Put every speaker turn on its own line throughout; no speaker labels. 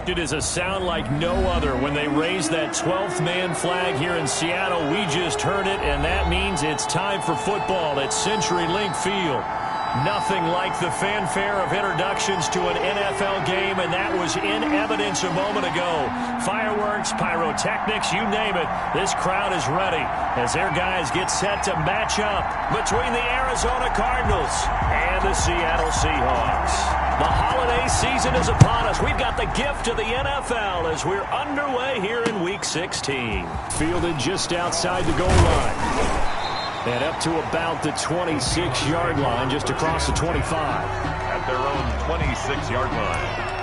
It is a sound like no other when they raise that 12th man flag here in Seattle. We just heard it, and that means it's time for football at CenturyLink Field. Nothing like the fanfare of introductions to an NFL game, and that was in evidence a moment ago. Fireworks, pyrotechnics, you name it. This crowd is ready as their guys get set to match up between the Arizona Cardinals and the Seattle Seahawks. The holiday season is upon us. We've got the gift of the NFL as we're underway here in Week 16. Fielded just outside the goal line. And up to about the 26-yard line, just across the 25.
At their own 26-yard line.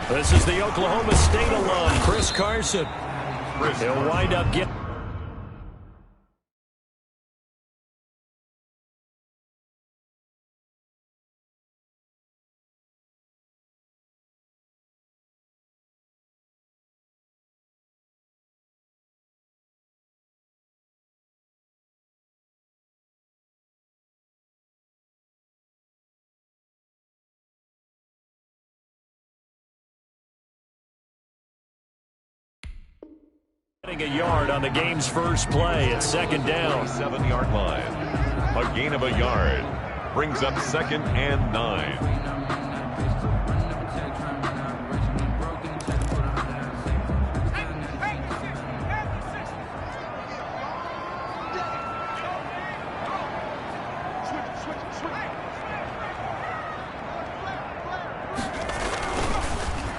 This is the Oklahoma State alum, Chris Carson. He'll wind up getting... a yard on the game's first play at second down.
7-yard line. A gain of a yard. Brings up 2nd and 9.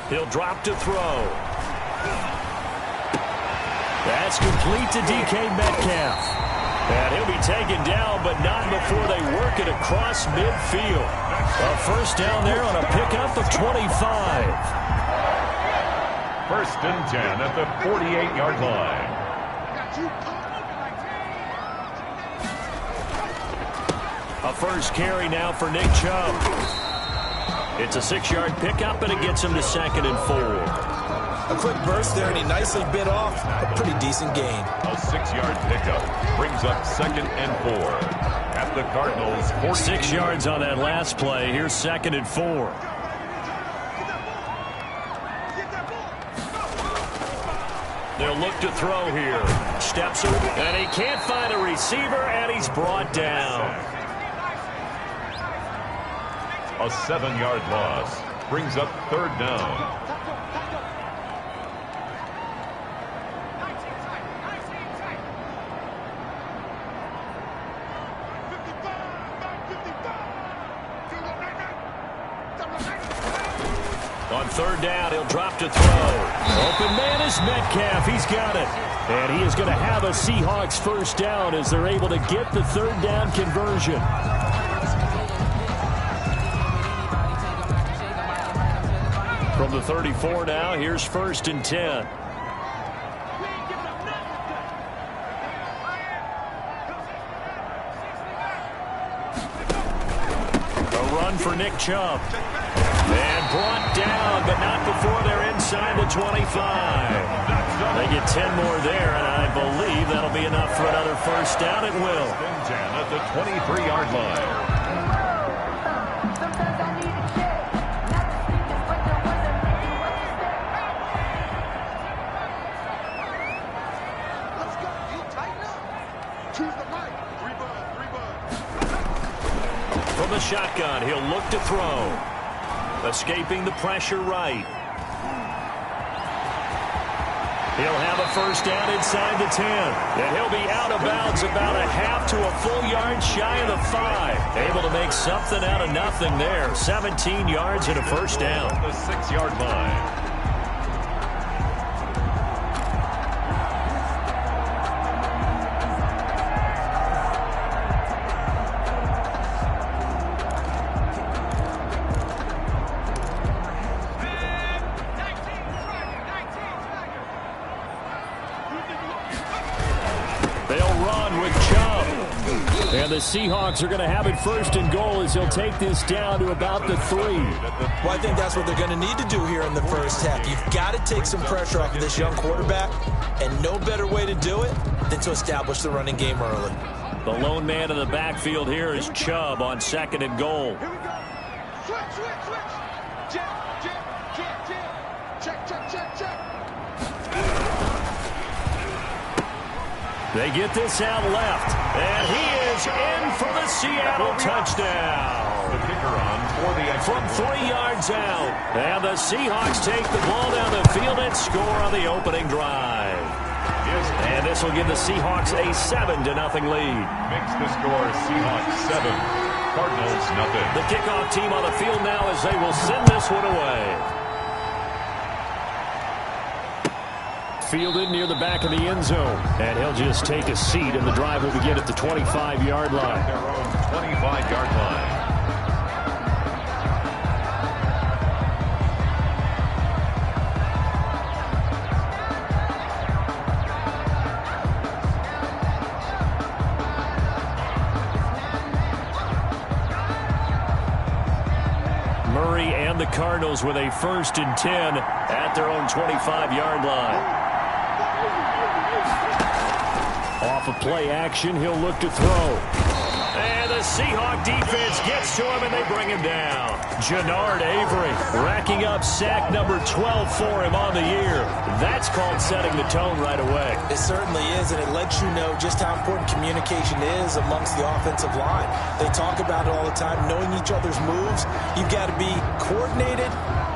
He'll drop to throw. That's complete to DK Metcalf. And he'll be taken down, but not before they work it across midfield. A first down there on a pickup of 25.
1st and 10 at the 48-yard line.
A first carry now for Nick Chubb. It's a 6-yard pickup, and it gets him to 2nd and 4.
A quick burst there, and he nicely bit off a pretty decent gain.
A 6-yard pickup brings up 2nd and 4 at the Cardinals.
6 yards on that last play. Here's 2nd and 4. They'll look to throw here. Steps over, and he can't find a receiver, and he's brought down.
A 7-yard loss brings up 3rd down.
On 3rd down, he'll drop to throw. Open man is Metcalf. He's got it. And he is going to have a Seahawks first down as they're able to get the 3rd down conversion. From the 34 now, here's 1st and 10. A run for Nick Chubb. And brought down, but not before they're inside the 25. They get 10 more there, and I believe that'll be enough for another first down. It will.
10 at the 23-yard line.
From the shotgun, he'll look to throw. Escaping the pressure right. He'll have a first down inside the 10. And he'll be out of bounds about a half to a full yard shy of the 5. Able to make something out of nothing there. 17 yards and a first down.
The 6-yard line.
And the Seahawks are going to have it first and goal as he'll take this down to about the 3.
Well, I think that's what they're going to need to do here in the first half. You've got to take some pressure off of this young quarterback, and no better way to do it than to establish the running game early.
The lone man in the backfield here is Chubb on 2nd and goal.
Here we go. Switch. Check.
They get this out left, and he is in for the Seattle touchdown.
The kicker on for the extra
from 3 yards out. And the Seahawks take the ball down the field and score on the opening drive. And this will give the Seahawks a 7-0 lead.
Makes the score Seahawks 7, Cardinals nothing.
The kickoff team on the field now as they will send this one away. Fielded near the back of the end zone. And he'll just take a seat, and the drive will begin at the 25-yard line.
Their own 25-yard line.
Murray and the Cardinals with a 1st and 10 at their own 25-yard line. Off of play action, he'll look to throw. And the Seahawk defense gets to him, and they bring him down. Jannard Avery racking up sack number 12 for him on the year. That's called setting the tone right away.
It certainly is, and it lets you know just how important communication is amongst the offensive line. They talk about it all the time, knowing each other's moves. You've got to be coordinated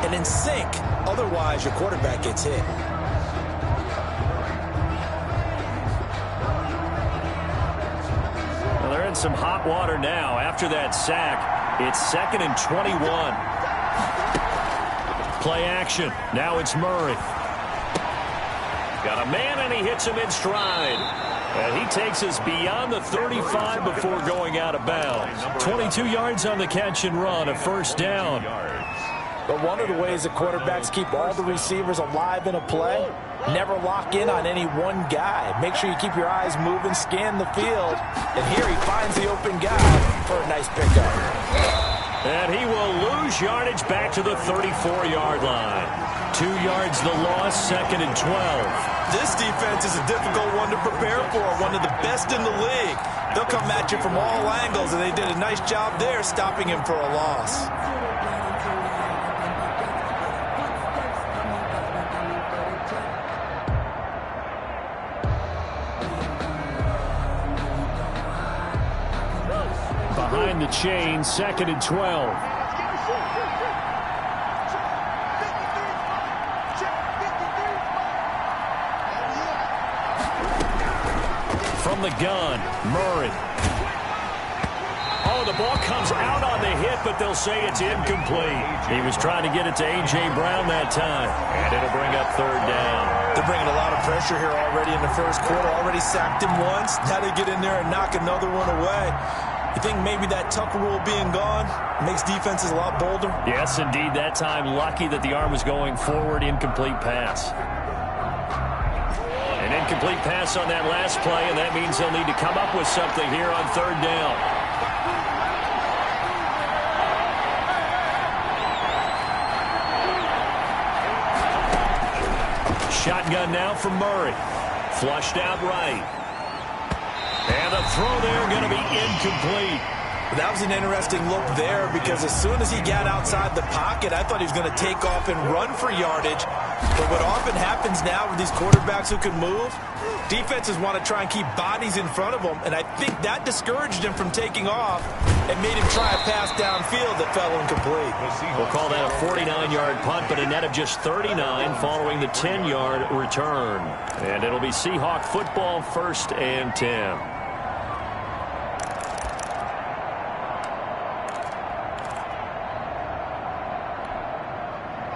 and in sync. Otherwise, your quarterback gets hit.
Some hot water now after that sack. It's 2nd and 21. Play action. Now it's Murray. Got a man, and he hits him in stride. And he takes us beyond the 35 before going out of bounds. 22 yards on the catch and run, a first down.
But one of the ways that quarterbacks keep all the receivers alive in a play, never lock in on any one guy. Make sure you keep your eyes moving, scan the field. And here he finds the open guy for a nice pickup.
And he will lose yardage back to the 34-yard line. 2 yards the loss, 2nd and 12.
This defense is a difficult one to prepare for, one of the best in the league. They'll come at you from all angles, and they did a nice job there stopping him for a loss.
Behind the chain, 2nd and 12. From the gun, Murray. Oh, the ball comes out on the hit, but they'll say it's incomplete. He was trying to get it to A.J. Brown that time, and it'll bring up 3rd down.
They're bringing a lot of pressure here already in the first quarter. Already sacked him once. Now they get in there and knock another one away. You think maybe that Tucker rule being gone makes defenses a lot bolder?
Yes, indeed. That time, lucky that the arm was going forward. Incomplete pass. An incomplete pass on that last play, and that means they'll need to come up with something here on 3rd down. Shotgun now from Murray. Flushed out right. And the throw there going to be incomplete.
That was an interesting look there because as soon as he got outside the pocket, I thought he was going to take off and run for yardage. But what often happens now with these quarterbacks who can move, defenses want to try and keep bodies in front of them, and I think that discouraged him from taking off and made him try a pass downfield that fell incomplete.
We'll call that a 49-yard punt, but a net of just 39 following the 10-yard return. And it'll be Seahawk football, 1st and 10.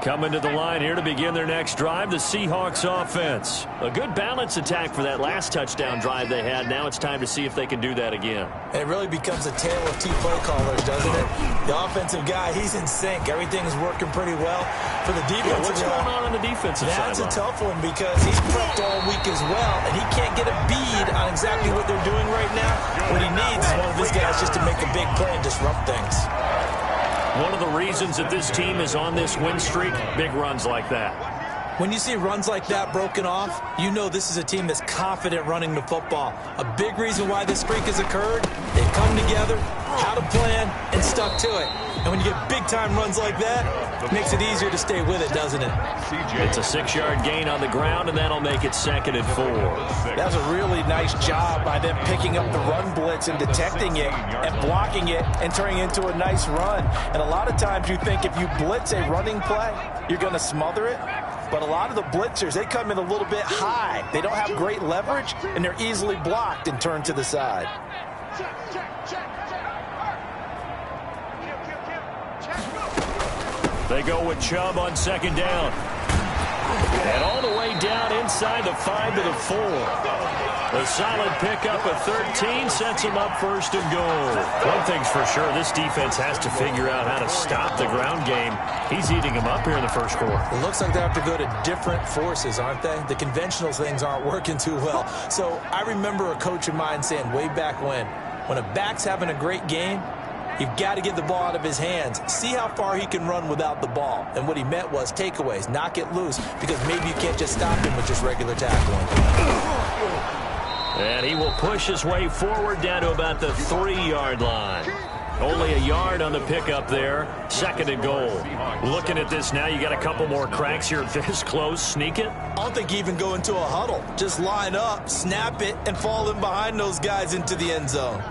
Coming to the line here to begin their next drive, the Seahawks offense. A good balance attack for that last touchdown drive they had. Now it's time to see if they can do that again.
It really becomes a tale of two play callers, doesn't it? The offensive guy, he's in sync. Everything's working pretty well. For the defensive
what's going on the defensive side?
That's a tough one because he's prepped all week as well, and he can't get a bead on exactly what they're doing right now. What he needs is one of his guys just to make a big play and disrupt things.
One of the reasons that this team is on this win streak, big runs like that.
When you see runs like that broken off, you know this is a team that's confident running the football. A big reason why this streak has occurred, they've come together, had a plan, and stuck to it. And when you get big-time runs like that, it makes it easier to stay with it, doesn't it?
It's a 6-yard gain on the ground, and that'll make it 2nd and 4.
That was a really nice job by them picking up the run blitz and detecting it and blocking it and turning it into a nice run. And a lot of times you think if you blitz a running play, you're going to smother it. But a lot of the blitzers, they come in a little bit high. They don't have great leverage, and they're easily blocked and turned to the side.
They go with Chubb on 2nd down. And all the way down inside the 5 to the 4. A solid pickup of 13 sets him up 1st and goal. One thing's for sure, this defense has to figure out how to stop the ground game. He's eating him up here in the 1st quarter.
It looks like they have to go to different forces, aren't they? The conventional things aren't working too well. So I remember a coach of mine saying way back when a back's having a great game, you've got to get the ball out of his hands. See how far he can run without the ball. And what he meant was takeaways, knock it loose, because maybe you can't just stop him with just regular tackling.
And he will push his way forward down to about the 3-yard line. Only a yard on the pickup there. 2nd and goal. Looking at this now, you got a couple more cracks here this close. Sneak it?
I don't think you even go into a huddle. Just line up, snap it, and fall in behind those guys into the end zone.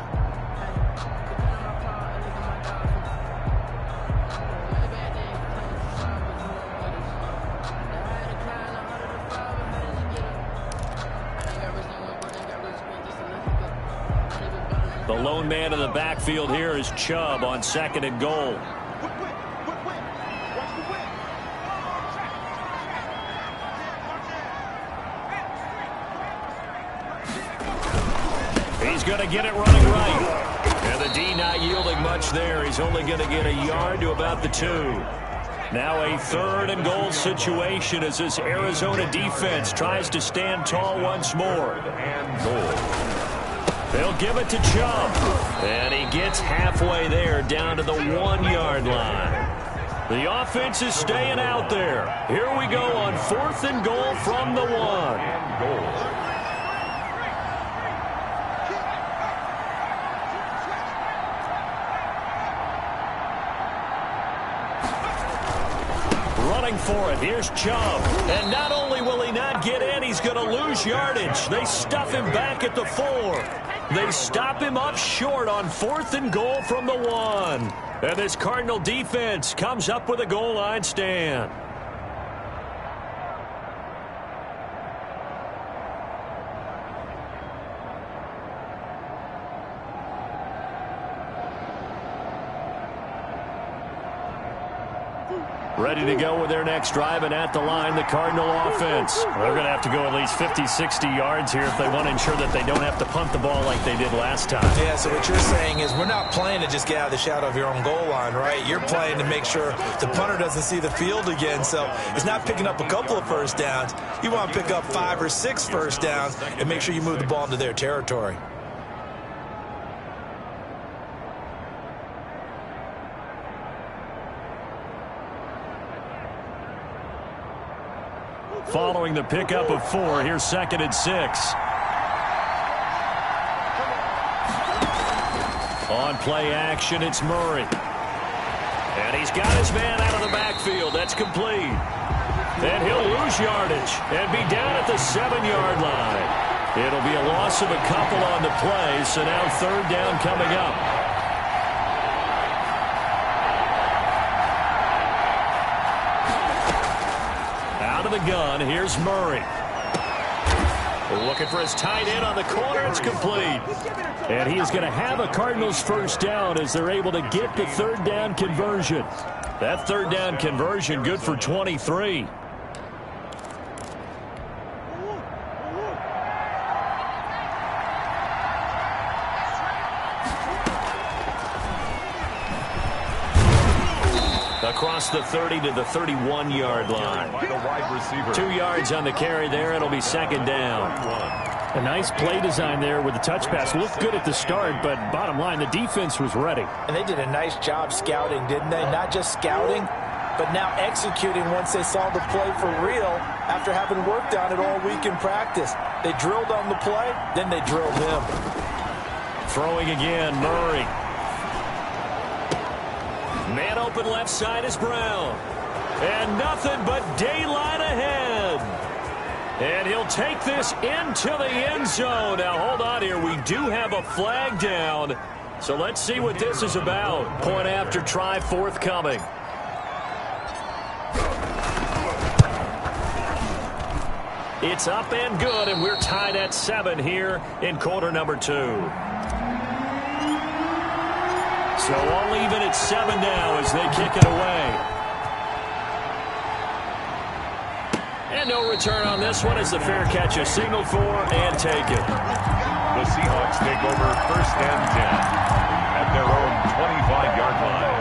The lone man in the backfield here is Chubb on 2nd and goal. He's going to get it running right. And the D not yielding much there. He's only going to get a yard to about the 2. Now a 3rd and goal situation as this Arizona defense tries to stand tall once more. And goal. They'll give it to Chubb. And he gets halfway there down to the 1-yard line. The offense is staying out there. Here we go on 4th and goal from the 1. Running for it. Here's Chubb. And not only will he not get in, he's going to lose yardage. They stuff him back at the 4. They stop him up short on 4th and goal from the 1. And this Cardinal defense comes up with a goal line stand. Ready to go with their next drive, and at the line, the Cardinal offense. They're going to have to go at least 50, 60 yards here if they want to ensure that they don't have to punt the ball like they did last time.
Yeah, so what you're saying is we're not playing to just get out of the shadow of your own goal line, right? You're playing to make sure the punter doesn't see the field again, so it's not picking up a couple of first downs. You want to pick up 5 or 6 first downs and make sure you move the ball into their territory.
Following the pickup of 4, here's 2nd and 6. On play action, it's Murray. And he's got his man out of the backfield. That's complete. And he'll lose yardage and be down at the 7-yard line. It'll be a loss of a couple on the play, so now third down coming up. Out of the gun, here's Murray. Looking for his tight end on the corner. It's complete. And he is going to have a Cardinals first down as they're able to get the third down conversion. That third down conversion good for 23. Across the 30 to the 31-yard line. 2 yards on the carry there. It'll be second down. A nice play design there with the touch pass. Looked good at the start, but bottom line, the defense was ready.
And they did a nice job scouting, didn't they? Not just scouting, but now executing once they saw the play for real after having worked on it all week in practice. They drilled on the play, then they drilled him.
Throwing again, Murray. Man open left side is Brown. And nothing but daylight ahead. And he'll take this into the end zone. Now, hold on here. We do have a flag down. So let's see what this is about. Point after try forthcoming. It's up and good, and we're tied at 7 here in quarter number 2. So all even at 7 now as they kick it away. And no return on this one as the fair catch is signaled for and taken.
The Seahawks take over first and 10 at their own 25-yard line.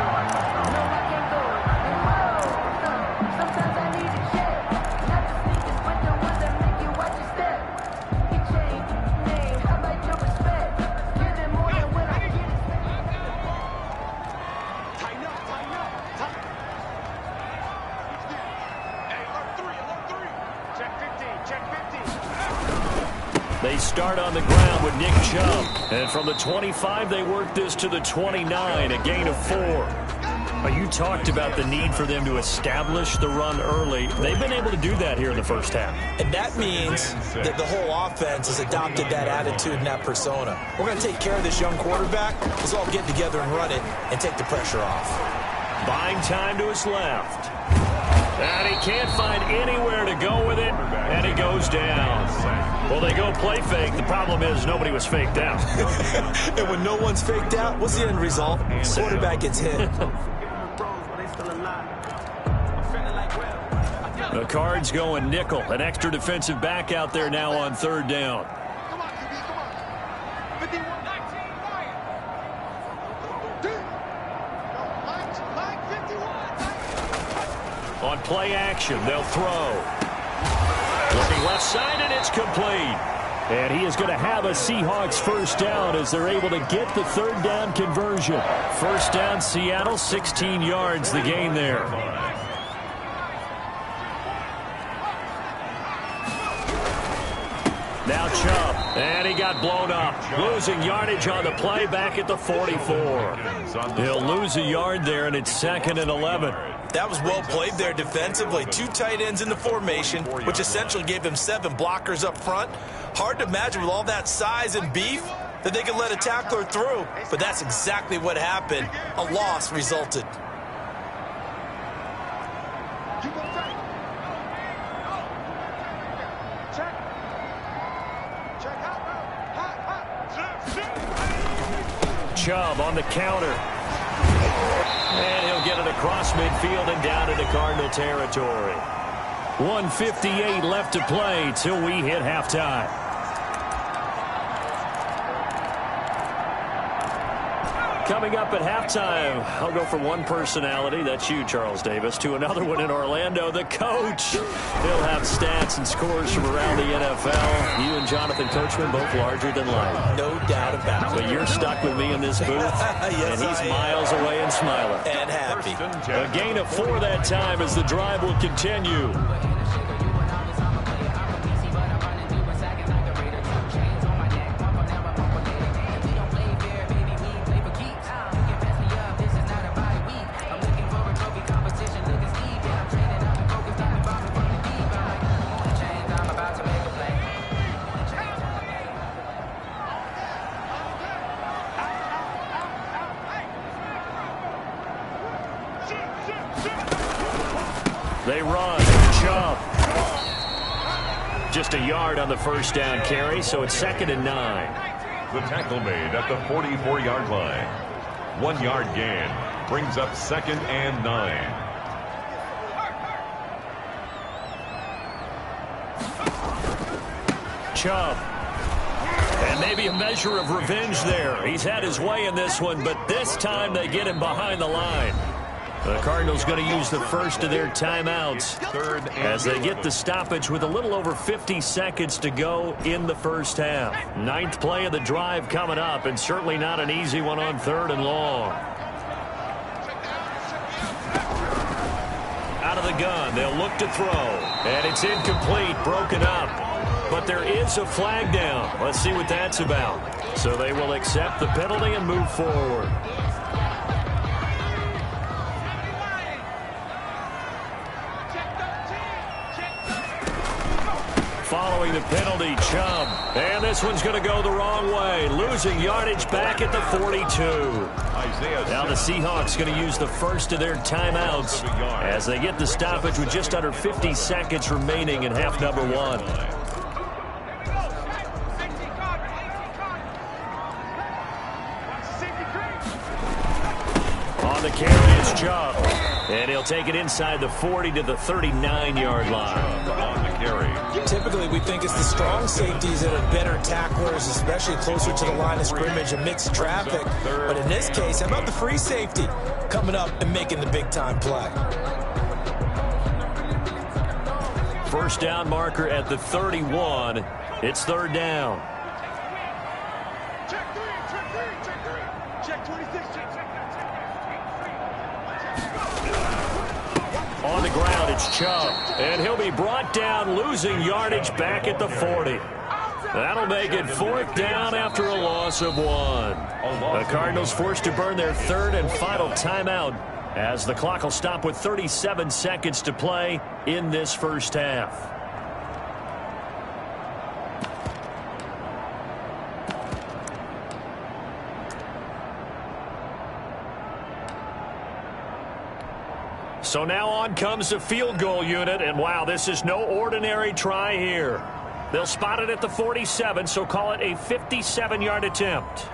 They start on the ground with Nick Chubb. And from the 25, they work this to the 29, a gain of 4. You talked about the need for them to establish the run early. They've been able to do that here in the first half.
And that means that the whole offense has adopted that attitude and that persona. We're going to take care of this young quarterback. Let's all get together and run it and take the pressure off.
Buying time to his left. And he can't find anywhere to go with it, and he goes down. Well, they go play fake. The problem is nobody was faked out.
And when no one's faked out, what's the end result? Quarterback gets hit.
The Cards going nickel. An extra defensive back out there now on third down.
Come on, QB, come on. 51, 19,
On play action, they'll throw. Looking left side, and it's complete. And he is going to have a Seahawks first down as they're able to get the third down conversion. First down, Seattle, 16 yards, the gain there. Now Chubb, and he got blown up. Losing yardage on the play back at the 44. He'll lose a yard there, and it's 2nd and 11.
That was well played there defensively. 2 tight ends in the formation, which essentially gave them 7 blockers up front. Hard to imagine with all that size and beef that they could let a tackler through, but that's exactly what happened. A loss resulted.
Chubb on the counter. And he'll get it across midfield and down into Cardinal territory. 1:58 left to play till we hit halftime. Coming up at halftime, I'll go from one personality, that's you, Charles Davis, to another one in Orlando, the coach. He'll have stats and scores from around the NFL. You and Jonathan Coachman, both larger than life.
No doubt about it.
But you're stuck with me in this booth,
yes,
and he's miles away and smiling.
And happy.
A gain of 4 that time as the drive will continue. They run. Chubb. Just a yard on the first down carry, so it's 2nd and 9.
The tackle made at the 44-yard line. 1 yard gain brings up 2nd and 9.
Chubb. And maybe a measure of revenge there. He's had his way in this one, but this time they get him behind the line. The Cardinals going to use the first of their timeouts as they get the stoppage with a little over 50 seconds to go in the first half. 9th play of the drive coming up, and certainly not an easy one on 3rd and long. Out of the gun, they'll look to throw, and it's incomplete, broken up. But there is a flag down. Let's see what that's about. So they will accept the penalty and move forward. Following the penalty, Chubb. And this one's going to go the wrong way. Losing yardage back at the 42. Now the Seahawks going to use the first of their timeouts as they get the stoppage with just under 50 seconds remaining in half number 1. The carry is Chubb, and he'll take it inside the 40 to the 39-yard line.
On the carry.
Typically, we think it's the strong safeties that are better tacklers, especially closer to the line of scrimmage amidst traffic. But in this case, how about the free safety coming up and making the big-time play?
First down marker at the 31. It's 3rd down.
Check 3, check 26, check.
On the ground, it's Chubb, and he'll be brought down, losing yardage back at the 40. That'll make it 4th down after a loss of 1. The Cardinals forced to burn their 3rd and final timeout as the clock will stop with 37 seconds to play in this first half. So now on comes the field goal unit, and wow, this is no ordinary try here. They'll spot it at the 47, so call it a 57-yard attempt.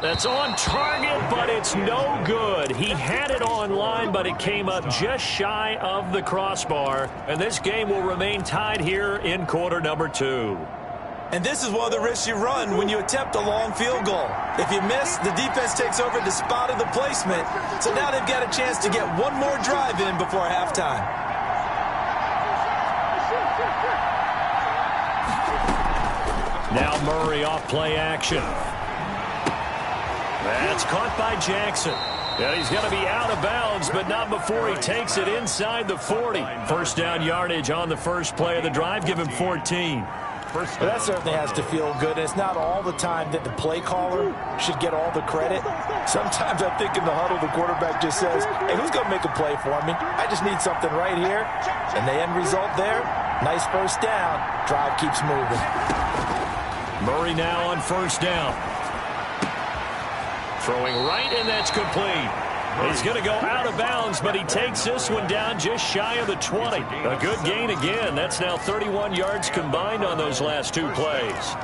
That's on target, but it's no good. He had it on line, but it came up just shy of the crossbar. And this game will remain tied here in quarter number 2.
And this is one of the risks you run when you attempt a long field goal. If you miss, the defense takes over the spot of the placement. So now they've got a chance to get one more drive in before halftime.
Now Murray off play action. That's caught by Jackson. And he's going to be out of bounds, but not before he takes it inside the 40. First down yardage on the first play of the drive. Give him 14.
Well, that certainly has to feel good. And it's not all the time that the play caller should get all the credit. Sometimes I think in the huddle, the quarterback just says, hey, who's going to make a play for me? I just need something right here. And the end result there, nice first down. Drive keeps moving.
Murray now on first down. Throwing right, and that's complete. He's going to go out of bounds, but he takes this one down just shy of the 20. A good gain again. That's now 31 yards combined on those last 2 plays.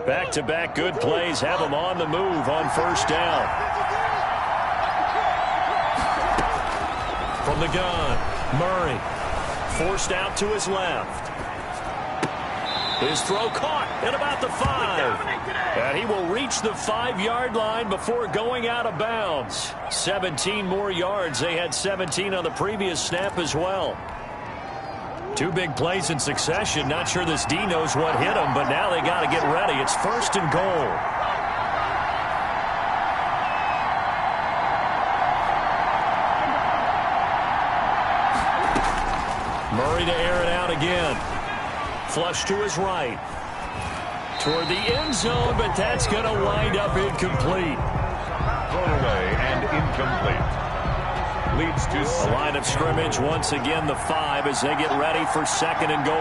Back-to-back good plays have him on the move on first down. From the gun, Murray forced out to his left. His throw caught at about the 5. And he will reach the 5-yard line before going out of bounds. 17 more yards. They had 17 on the previous snap as well. 2 big plays in succession. Not sure this D knows what hit him, but now they got to get ready. It's 1st and goal. Murray to air it out again. Flush to his right. Toward the end zone, but that's going to wind up incomplete.
Thrown away and incomplete. Leads to
The line of scrimmage once again the 5 as they get ready for second and goal.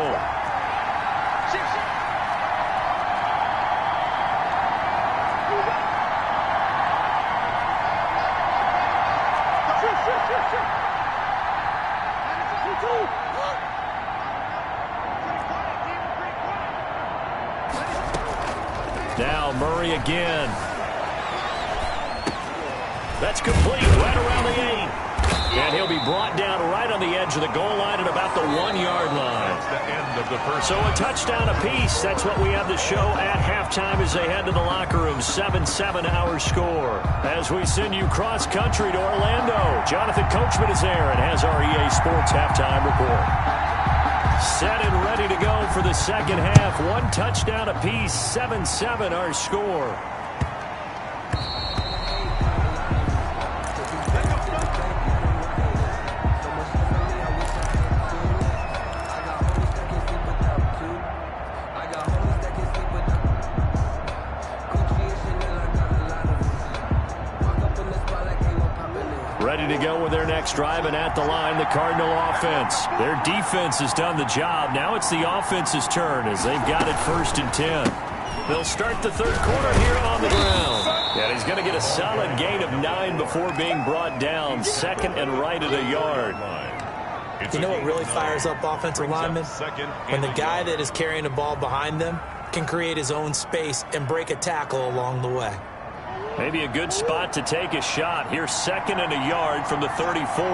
Now Murray again. That's complete right around the 8. And he'll be brought down right on the edge of the goal line at about the 1-yard line.
That's the end of the first.
So a touchdown apiece. That's what we have to show at halftime as they head to the locker room. 7-7 our score. As we send you cross country to Orlando, Jonathan Coachman is there and has our EA Sports halftime report. Set and ready to go for the second half. 1 touchdown apiece. 7-7 our score. Ready to go with their next drive, and at the line, the Cardinal offense. Their defense has done the job. Now it's the offense's turn as they've got it 1st and 10. They'll start the third quarter here on the ground. And he's going to get a solid gain of 9 before being brought down. Second and right at a yard.
You know what really fires up offensive linemen? When the guy that is carrying the ball behind them can create his own space and break a tackle along the way.
Maybe a good spot to take a shot. Here's 2nd and a yard from the 34.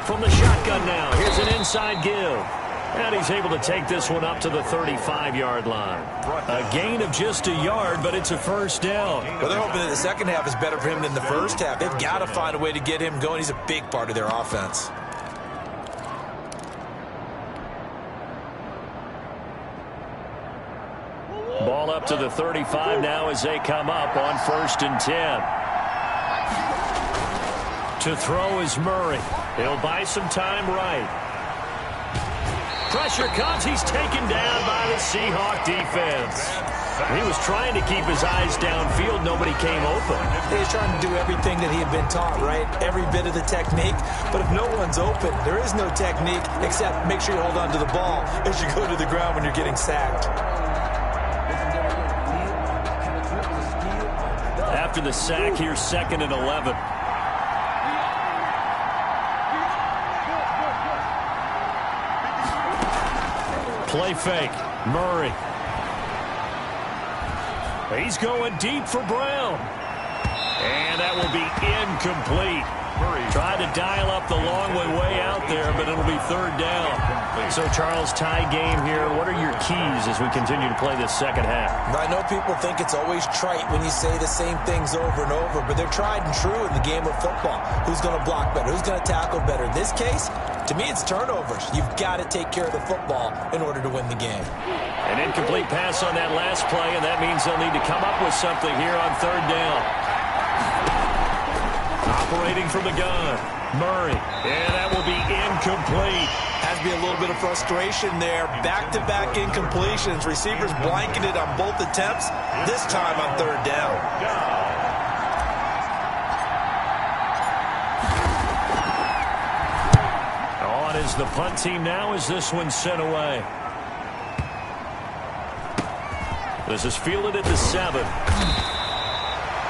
From the shotgun now, here's an inside give. And he's able to take this one up to the 35-yard line. A gain of just a yard, but it's a first down.
Well, they're hoping that the second half is better for him than the first half. They've got to find a way to get him going. He's a big part of their offense.
Ball up to the 35 now as they come up on 1st and 10. To throw is Murray. He'll buy some time right. Pressure comes. He's taken down by the Seahawk defense. He was trying to keep his eyes downfield. Nobody came open.
He's trying to do everything that he had been taught, right? Every bit of the technique. But if no one's open, there is no technique except make sure you hold on to the ball as you go to the ground when you're getting sacked.
After the sack, here's 2nd and 11. Play fake. Murray. He's going deep for Brown. And that will be incomplete. Murray tried to dial up the long way out there, but it'll be 3rd down. So, Charles, tie game here. What are your keys as we continue to play this second half?
I know people think it's always trite when you say the same things over and over, but they're tried and true in the game of football. Who's going to block better? Who's going to tackle better? In this case, to me, it's turnovers. You've got to take care of the football in order to win the game.
An incomplete pass on that last play, and that means they'll need to come up with something here on 3rd down. Operating from the gun, Murray, and that will be incomplete.
Has to be a little bit of frustration there. Back-to-back incompletions. Receivers blanketed on both attempts, this time on 3rd down.
On is the punt team now as this one's sent away. This is fielded at the 7.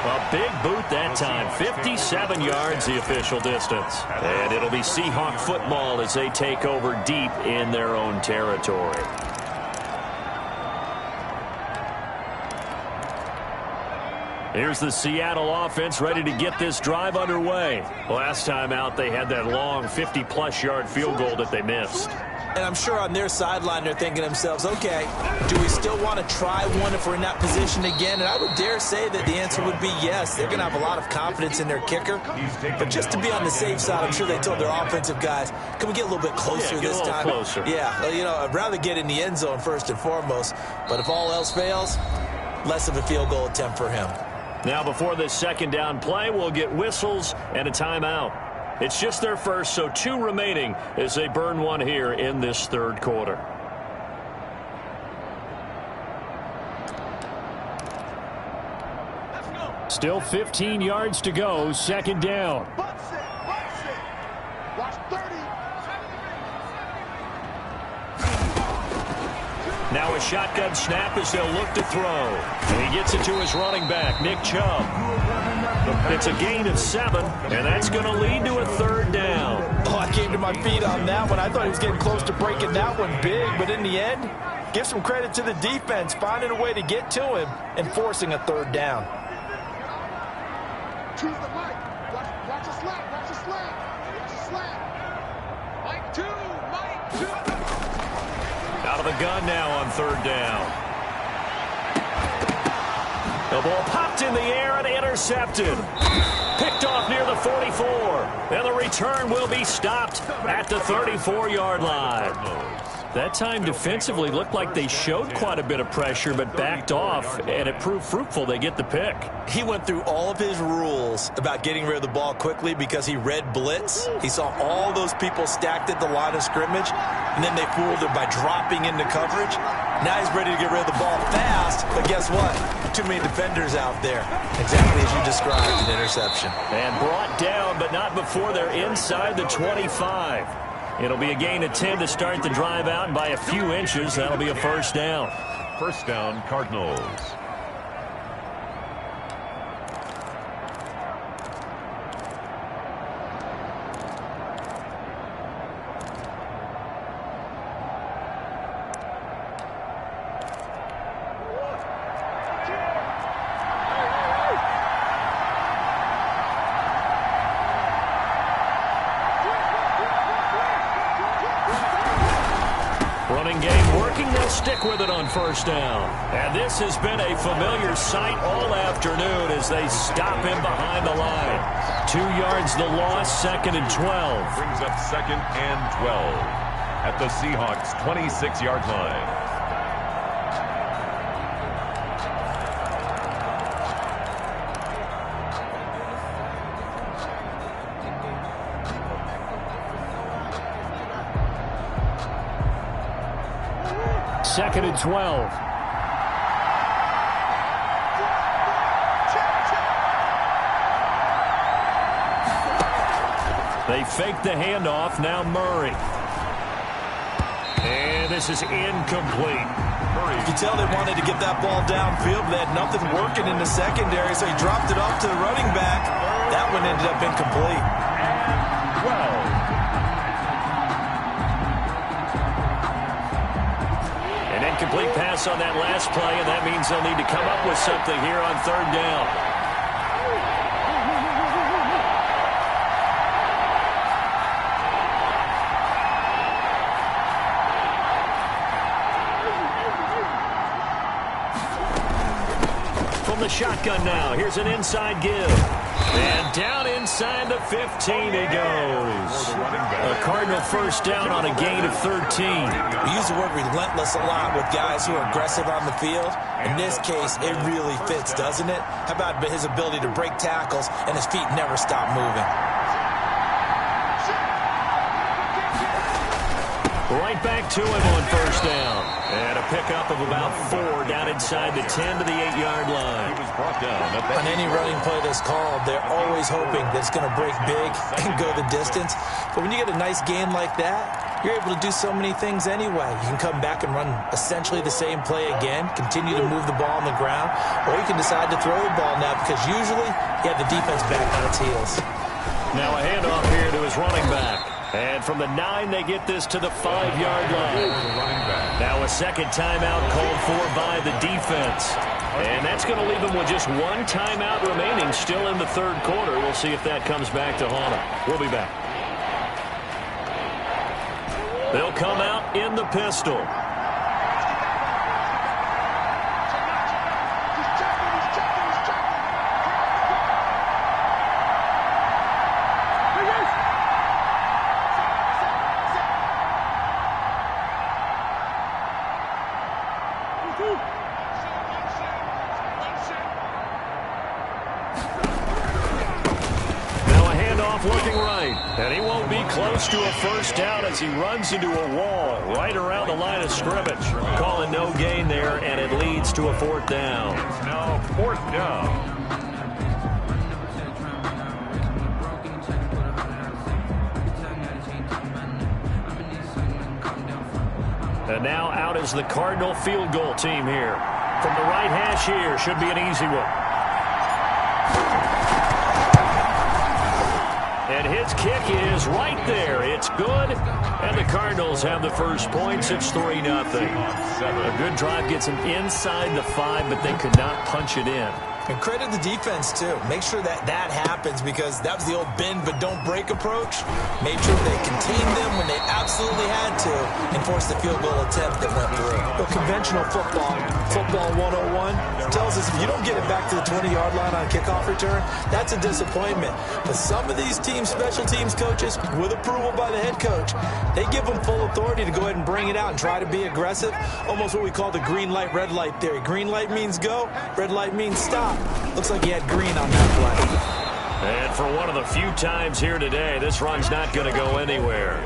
A big boot that time. 57 yards the official distance. And it'll be Seahawk football as they take over deep in their own territory. Here's the Seattle offense ready to get this drive underway. Last time out, they had that long 50-plus yard field goal that they missed.
And I'm sure on their sideline they're thinking to themselves, okay, do we still want to try one if we're in that position again? And I would dare say that the answer would be yes. They're going to have a lot of confidence in their kicker. But just to be on the safe side, I'm sure they told their offensive guys, can we get a little bit closer this time?
Closer.
Yeah, well, you know, I'd rather get in the end zone first and foremost. But if all else fails, less of a field goal attempt for him.
Now before this second down play, we'll get whistles and a timeout. It's just their first, so 2 remaining as they burn one here in this third quarter. Still 15 yards to go, second down.
Watch 30.
Now a shotgun snap as they'll look to throw. And he gets it to his running back, Nick Chubb. It's a gain of 7, and that's going to lead to a third down.
Oh, I came to my feet on that one. I thought he was getting close to breaking that one big, but in the end, give some credit to the defense, finding a way to get to him and forcing a third down.
Choose the mic. Watch a slap. Watch a slap. Watch a slap. Mike 2. Mike 2.
Out of the gun now on third down. The ball popped in the air and intercepted. Picked off near the 44. And the return will be stopped at the 34-yard line. That time defensively looked like they showed quite a bit of pressure but backed off, and it proved fruitful. They get the pick.
He went through all of his rules about getting rid of the ball quickly because he read blitz. He saw all those people stacked at the line of scrimmage, and then they fooled him by dropping into coverage. Now he's ready to get rid of the ball fast, but guess what? Too many defenders out there. Exactly as you described, an interception.
And brought down, but not before they're inside the 25. It'll be a gain of 10 to start the drive out, and by a few inches, that'll be a first down.
First down, Cardinals.
Running game working, they'll stick with it on first down. And this has been a familiar sight all afternoon as they stop him behind the line. 2 yards the loss, second and 12.
Brings up second and 12 at the Seahawks' 26-yard line.
Second and 12. They fake the handoff. Now Murray. And this is incomplete.
You can tell they wanted to get that ball downfield, but they had nothing working in the secondary, so he dropped it off to the running back. That one ended up incomplete.
12.
Complete pass on that last play, and that means they'll need to come up with something here on third down. From the shotgun now, here's an inside give. And down inside the 15 he goes. A Cardinal first down on a gain of 13.
We use the word relentless a lot with guys who are aggressive on the field. In this case, it really fits, doesn't it? How about his ability to break tackles and his feet never stop moving?
Right back to him on first down. And a pickup of about 4 down inside the 10 to the 8-yard line.
He was brought down
On any running play that's called, they're always hoping that it's going to break big and go the distance. But when you get a nice gain like that, you're able to do so many things anyway. You can come back and run essentially the same play again, continue to move the ball on the ground, or you can decide to throw the ball now because usually you have the defense back on its heels.
Now a handoff here to his running back. And from the 9, they get this to the 5-yard line. Now a second timeout called for by the defense. And that's going to leave them with just 1 timeout remaining still in the third quarter. We'll see if that comes back to haunt them. We'll be back. They'll come out in the pistol. Looking right, and he won't be close to a first down as he runs into a wall right around the line of scrimmage. Calling no gain there, and it leads to a 4th down.
Now 4th down.
now out as the Cardinal field goal team here. From the right hash here, should be an easy one. And his kick is right there. It's good. And the Cardinals have the first points. It's 3-0. A good drive gets them inside the 5, but they could not punch it in.
And credit the defense, too. Make sure that happens, because that was the old bend but don't break approach. Made sure they contained them when they absolutely had to and forced the field goal attempt that went through. But conventional football 101, tells us if you don't get it back to the 20-yard line on a kickoff return, that's a disappointment. But some of these teams, special teams coaches, with approval by the head coach, they give them full authority to go ahead and bring it out and try to be aggressive. Almost what we call the green light, red light theory. Green light means go, red light means stop. Looks like he had green on that play.
And for one of the few times here today, this run's not going to go anywhere.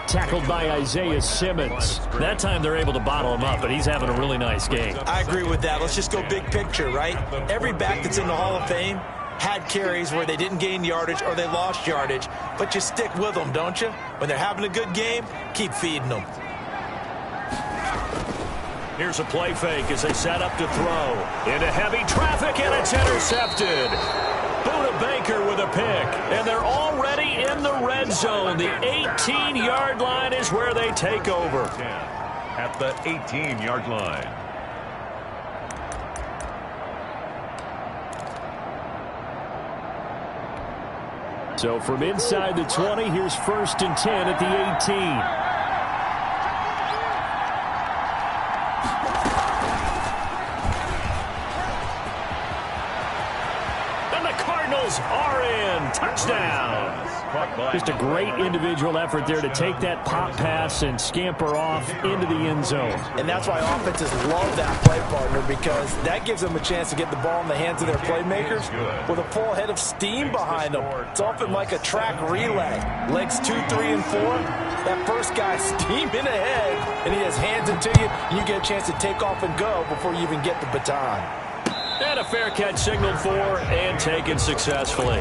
Tackled by Isaiah Simmons. That time they're able to bottle him up, but he's having a really nice game.
I agree with that. Let's just go big picture, right? Every back that's in the Hall of Fame had carries where they didn't gain yardage or they lost yardage, but you stick with them, don't you? When they're having a good game, keep feeding them.
Here's a play fake as they set up to throw. Into heavy traffic, and it's intercepted. Buda Baker with a pick, and they're already in the red zone. The 18-yard line is where they take over.
At the 18-yard line.
So from inside the 20, here's 1st and 10 at the 18. Are in. Touchdown. Just a great individual effort there to take that pop pass and scamper off into the end zone.
And that's why offenses love that play partner, because that gives them a chance to get the ball in the hands of their playmakers with a full head of steam behind them. It's often like a track relay. Legs 2, 3, and 4. That first guy steaming ahead, and he has hands it to you, and you get a chance to take off and go before you even get the baton.
And a fair catch signaled for and taken successfully.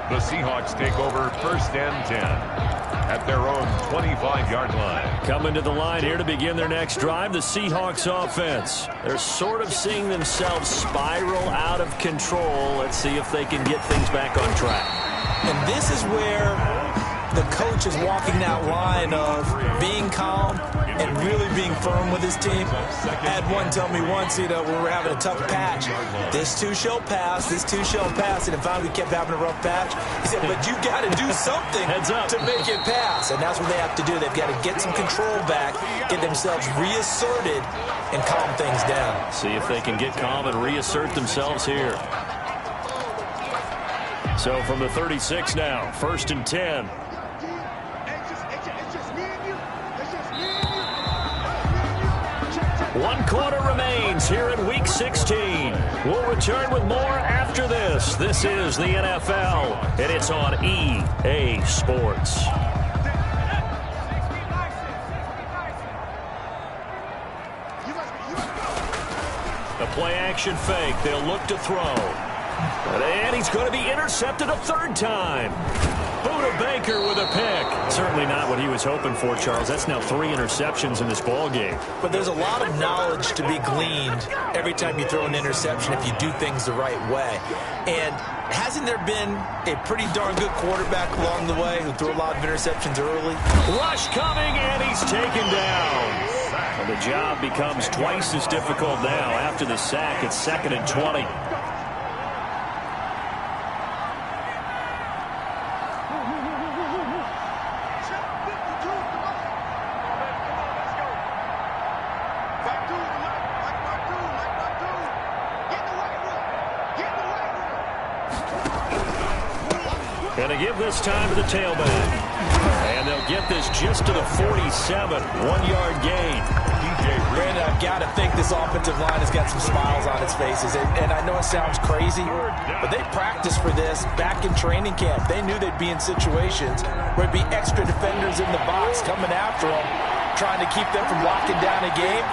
The Seahawks take over 1st and 10 at their own 25-yard line.
Coming to the line here to begin their next drive, the Seahawks offense. They're sort of seeing themselves spiral out of control. Let's see if they can get things back on track.
And this is where the coach is walking that line of being calm and really being firm with his team. I had one tell me once, when we were having a tough patch, this too shall pass, this too shall pass, and finally we kept having a rough patch. He said, but you got to do something to make it pass, and that's what they have to do. They've got to get some control back, get themselves reasserted, and calm things down.
See if they can get calm and reassert themselves here. So from the 36 now, 1st and 10. One quarter remains here in Week 16. We'll return with more after this. This is the NFL, and it's on EA Sports. A play-action fake. They'll look to throw. And he's going to be intercepted a 3rd time. Buda Baker with a pick. Certainly not what he was hoping for, Charles. That's now 3 interceptions in this ball game.
But there's a lot of knowledge to be gleaned every time you throw an interception if you do things the right way. And hasn't there been a pretty darn good quarterback along the way who threw a lot of interceptions early?
Rush coming, and he's taken down. And the job becomes twice as difficult now after the sack. It's 2nd and 20. Going to give this time to the tailback. And they'll get this just to the 47. 1-yard gain.
Brandon, I've got to think this offensive line has got some smiles on its faces. And I know it sounds crazy, but they practiced for this back in training camp. They knew they'd be in situations where there'd be extra defenders in the box coming after them, trying to keep them from locking down a game.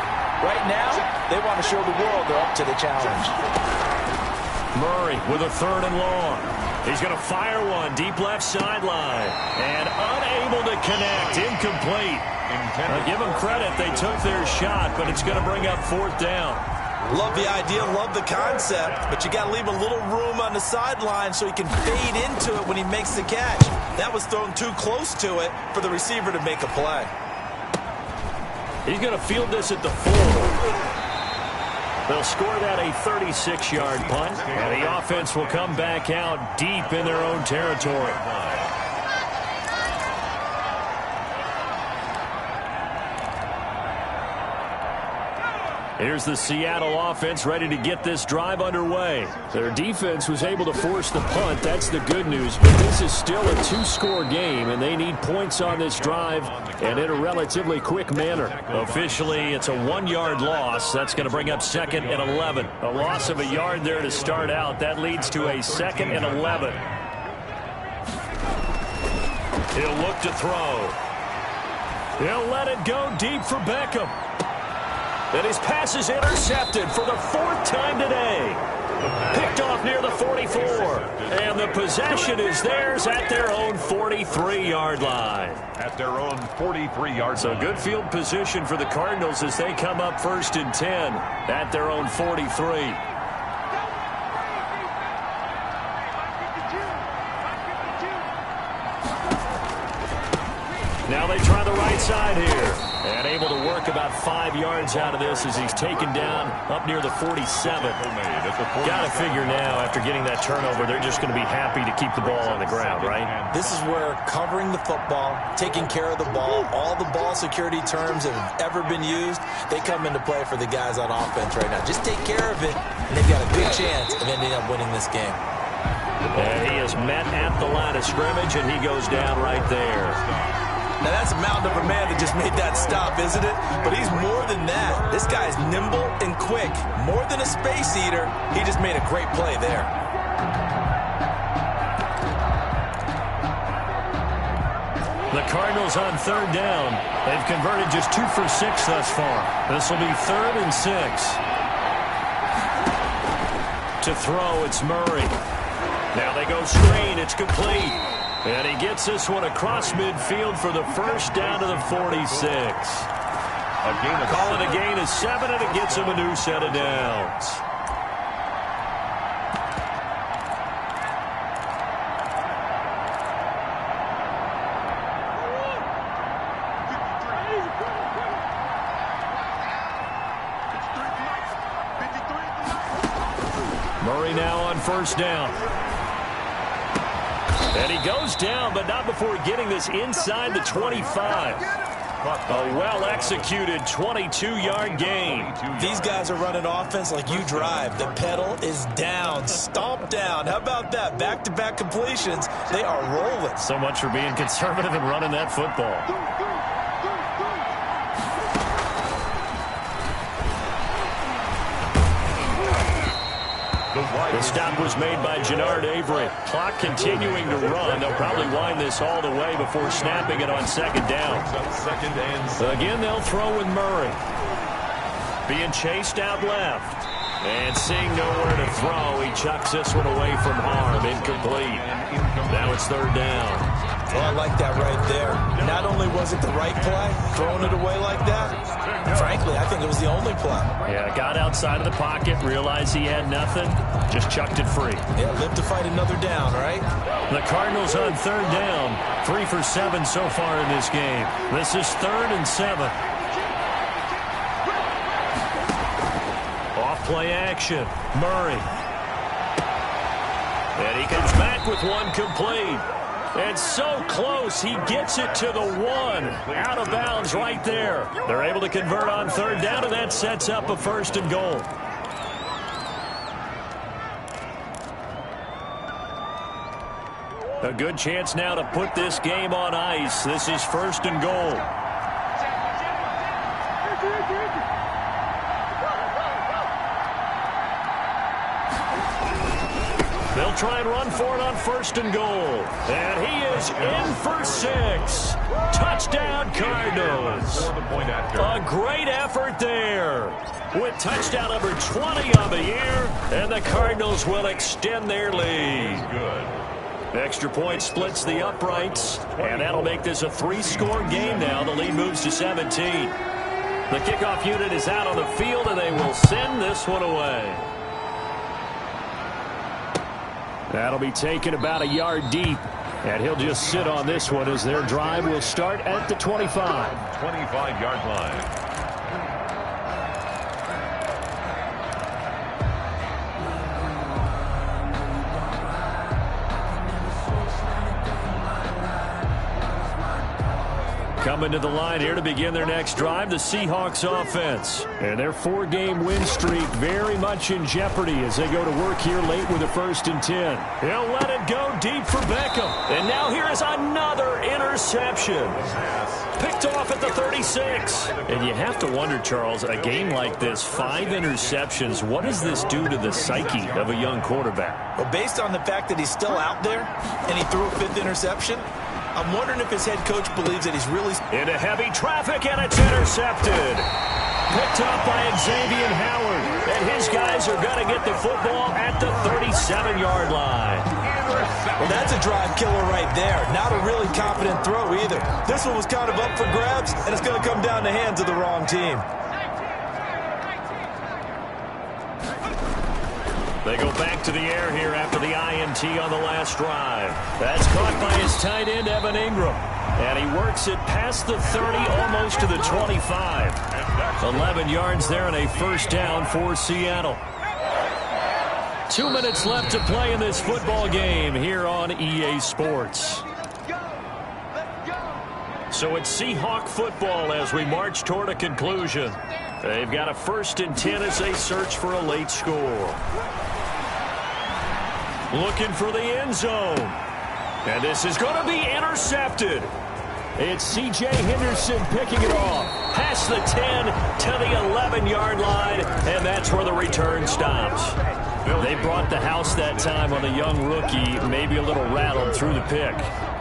Right now, they want to show the world they're up to the challenge.
Murray with a 3rd and long. He's going to fire one deep left sideline. And unable to connect. Incomplete. I'll give them credit. They took their shot, but it's going to bring up 4th down.
Love the idea, love the concept, but you got to leave a little room on the sideline so he can fade into it when he makes the catch. That was thrown too close to it for the receiver to make a play.
He's going to field this at the 4. They'll score that a 36-yard punt, and the offense will come back out deep in their own territory. Here's the Seattle offense ready to get this drive underway. Their defense was able to force the punt. That's the good news. But this is still a 2-score game, and they need points on this drive and in a relatively quick manner. Officially, it's a 1-yard loss. That's going to bring up 2nd and 11. A loss of a yard there to start out. That leads to a 2nd and 11. He'll look to throw. He'll let it go deep for Beckham. And his pass is intercepted for the 4th time today. Picked off near the 44. And the possession is theirs at their own 43-yard line.
At their own 43-yard line.
So good field position for the Cardinals as they come up 1st and 10 at their own 43. Now they try the right side here. And able to work about 5 yards out of this as he's taken down up near the 47. Got to figure now, after getting that turnover, they're just going to be happy to keep the ball on the ground, right?
This is where covering the football, taking care of the ball, all the ball security terms that have ever been used, they come into play for the guys on offense right now. Just take care of it, and they've got a good chance of ending up winning this game.
And he is met at the line of scrimmage, and he goes down right there.
Now, that's a mountain of a man that just made that stop, isn't it? But he's more than that. This guy's nimble and quick. More than a space eater, he just made a great play there.
The Cardinals on 3rd down. They've converted just 2 for 6 thus far. This will be 3rd and 6. To throw, it's Murray. Now they go screen. It's complete. And he gets this one across midfield for the 1st down to the 46. Call it a gain of 7, and it gets him a new set of downs. Murray now on 1st down. And he goes down, but not before getting this inside the 25. A well-executed 22-yard gain.
These guys are running offense like you drive. The pedal is down, stomp down. How about that? Back-to-back completions. They are rolling.
So much for being conservative and running that football. The stop was made by Jannard Avery. Clock continuing to run. They'll probably wind this all the way before snapping it on 2nd down. Again, they'll throw with Murray. Being chased out left. And seeing nowhere to throw, he chucks this one away from harm. Incomplete. Now it's 3rd down.
Well, I like that right there. Not only was it the right play, throwing it away like that, frankly, I think it was the only play.
Yeah, got outside of the pocket, realized he had nothing, just chucked it free.
Yeah, live to fight another down, right?
The Cardinals on 3rd down, 3 for 7 so far in this game. This is 3rd and 7. Off-play action, Murray. And he comes back with one complete. And so close, he gets it to the 1. Out of bounds right there. They're able to convert on 3rd down, and that sets up a 1st and goal. A good chance now to put this game on ice. This is 1st and goal. They'll try and run for it on 1st and goal. And he is in for 6. Touchdown, Cardinals. A great effort there. With touchdown number 20 on the year, and the Cardinals will extend their lead.
Good.
Extra point splits the uprights, and that'll make this a 3-score game now. The lead moves to 17. The kickoff unit is out on the field, and they will send this one away. That'll be taken about a yard deep, and he'll just sit on this one as their drive will start at the 25.
25-yard line.
Coming to the line here to begin their next drive, the Seahawks offense. And their 4-game win streak very much in jeopardy as they go to work here late with a 1st and 10. He'll let it go deep for Beckham. And now here is another interception. Picked off at the 36. And you have to wonder, Charles, a game like this, 5 interceptions, what does this do to the psyche of a young quarterback?
Well, based on the fact that he's still out there and he threw a 5th interception, I'm wondering if his head coach believes that he's really...
Into heavy traffic, and it's intercepted. Picked up by Xavier Howard. And his guys are going to get the football at the 37-yard line.
Well, that's a drive killer right there. Not a really confident throw either. This one was kind of up for grabs, and it's going to come down the hands of the wrong team.
They go back to the air here after the INT on the last drive. That's caught by his tight end, Evan Ingram. And he works it past the 30, almost to the 25. 11 yards there and a 1st down for Seattle. 2 minutes left to play in this football game here on EA Sports. So it's Seahawk football as we march toward a conclusion. They've got a 1st and 10 as they search for a late score. Looking for the end zone. And this is going to be intercepted. It's C.J. Henderson picking it off. Past the 10 to the 11-yard line, and that's where the return stops. They brought the house that time on a young rookie, maybe a little rattled through the pick.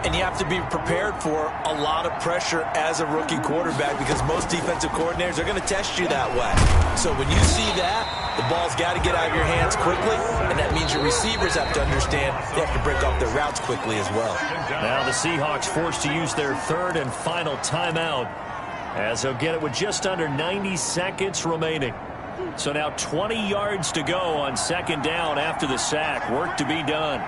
And you have to be prepared for a lot of pressure as a rookie quarterback because most defensive coordinators are going to test you that way. So when you see that, the ball's got to get out of your hands quickly, and that means your receivers have to understand they have to break off their routes quickly as well.
Now the Seahawks forced to use their 3rd and final timeout as they'll get it with just under 90 seconds remaining. So now 20 yards to go on 2nd down after the sack. Work to be done.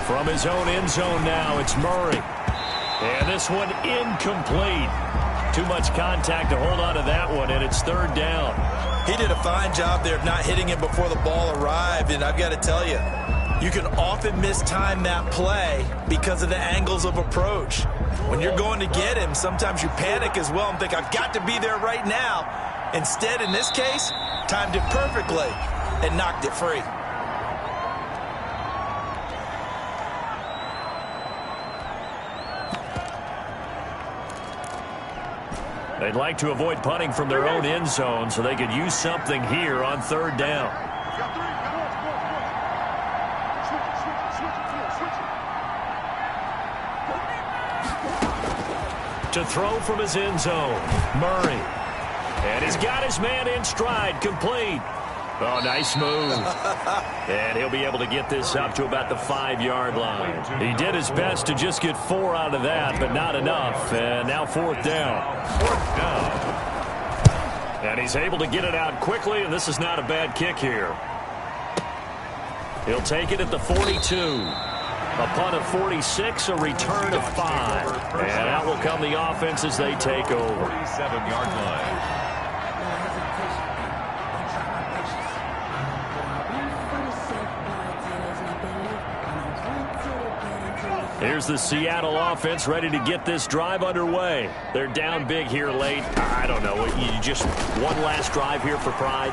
From his own end zone now, it's Murray. And this one incomplete. Too much contact to hold on to that one, and it's 3rd down.
He did a fine job there of not hitting him before the ball arrived, and I've got to tell you, you can often mistime that play because of the angles of approach. When you're going to get him, sometimes you panic as well and think, I've got to be there right now. Instead, in this case, timed it perfectly and knocked it free.
They'd like to avoid punting from their own end zone so they could use something here on 3rd down. To throw from his end zone, Murray. And he's got his man in stride, complete. Oh, nice move. And he'll be able to get this up to about the 5-yard line. He did his best to just get 4 out of that, but not enough. And now 4th down.
4th down.
And he's able to get it out quickly, and this is not a bad kick here. He'll take it at the 42. A punt of 46, a return of 5. And out will come the offense as they take over.
47-yard line.
Here's the Seattle offense ready to get this drive underway. They're down big here late. I don't know. You just one last drive here for pride?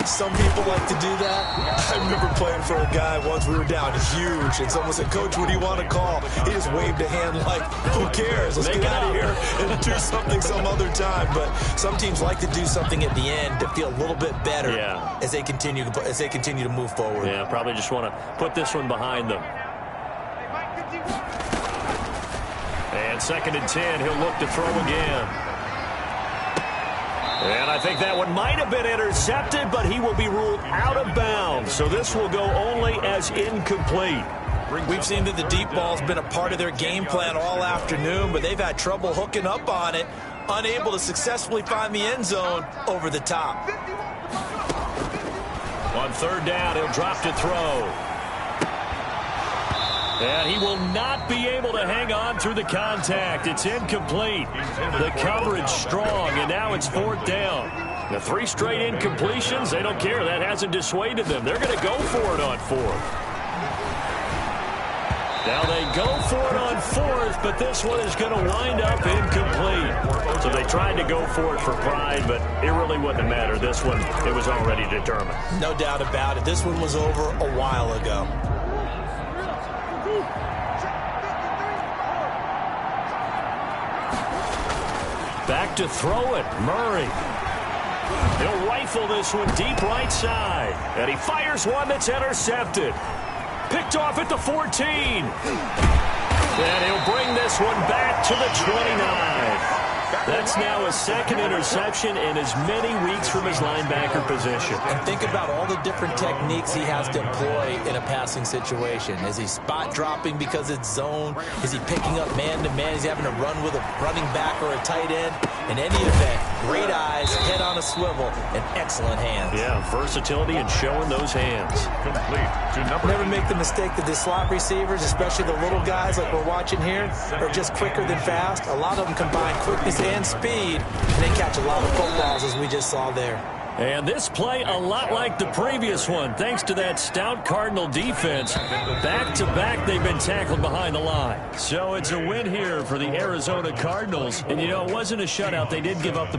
Some people like to do that. I remember playing for a guy once. We were down huge, and someone said, "Coach, what do you want to call?" He just waved a hand like, "Who cares? Let's get out of here and do something some other time." But some teams like to do something at the end to feel a little bit better as they continue to move forward.
Yeah, probably just want to put this one behind them. And 2nd and 10, he'll look to throw again. And I think that one might have been intercepted, but he will be ruled out of bounds. So this will go only as incomplete.
We've seen that the deep ball's been a part of their game plan all afternoon, but they've had trouble hooking up on it, unable to successfully find the end zone over the top.
On 3rd down, he'll drop to throw. And he will not be able to hang on through the contact. It's incomplete. The coverage strong, and now it's 4th down. The 3 straight incompletions, they don't care. That hasn't dissuaded them. They're going to go for it on 4th. Now they go for it on 4th, but this one is going to wind up incomplete. So they tried to go for it for pride, but it really wouldn't matter. This one, it was already determined.
No doubt about it. This one was over a while ago.
Back to throw it, Murray. He'll rifle this one deep right side. And he fires one that's intercepted. Picked off at the 14. And he'll bring this one back to the 29. That's now his 2nd interception in as many weeks from his linebacker position.
And think about all the different techniques he has to employ in a passing situation. Is he spot dropping because it's zone? Is he picking up man-to-man? Is he having to run with a running back or a tight end? In any event, great eyes, head on a swivel, and excellent hands.
Yeah, versatility and showing those hands.
Complete to number.
Never make the mistake that the slot receivers, especially the little guys like we're watching here, are just quicker than fast. A lot of them combine quickness and speed, and they catch a lot of footballs, as we just saw there.
And this play a lot like the previous one, thanks to that stout Cardinal defense. Back-to-back, they've been tackled behind the line. So it's a win here for the Arizona Cardinals. And, you know, it wasn't a shutout. They did give up the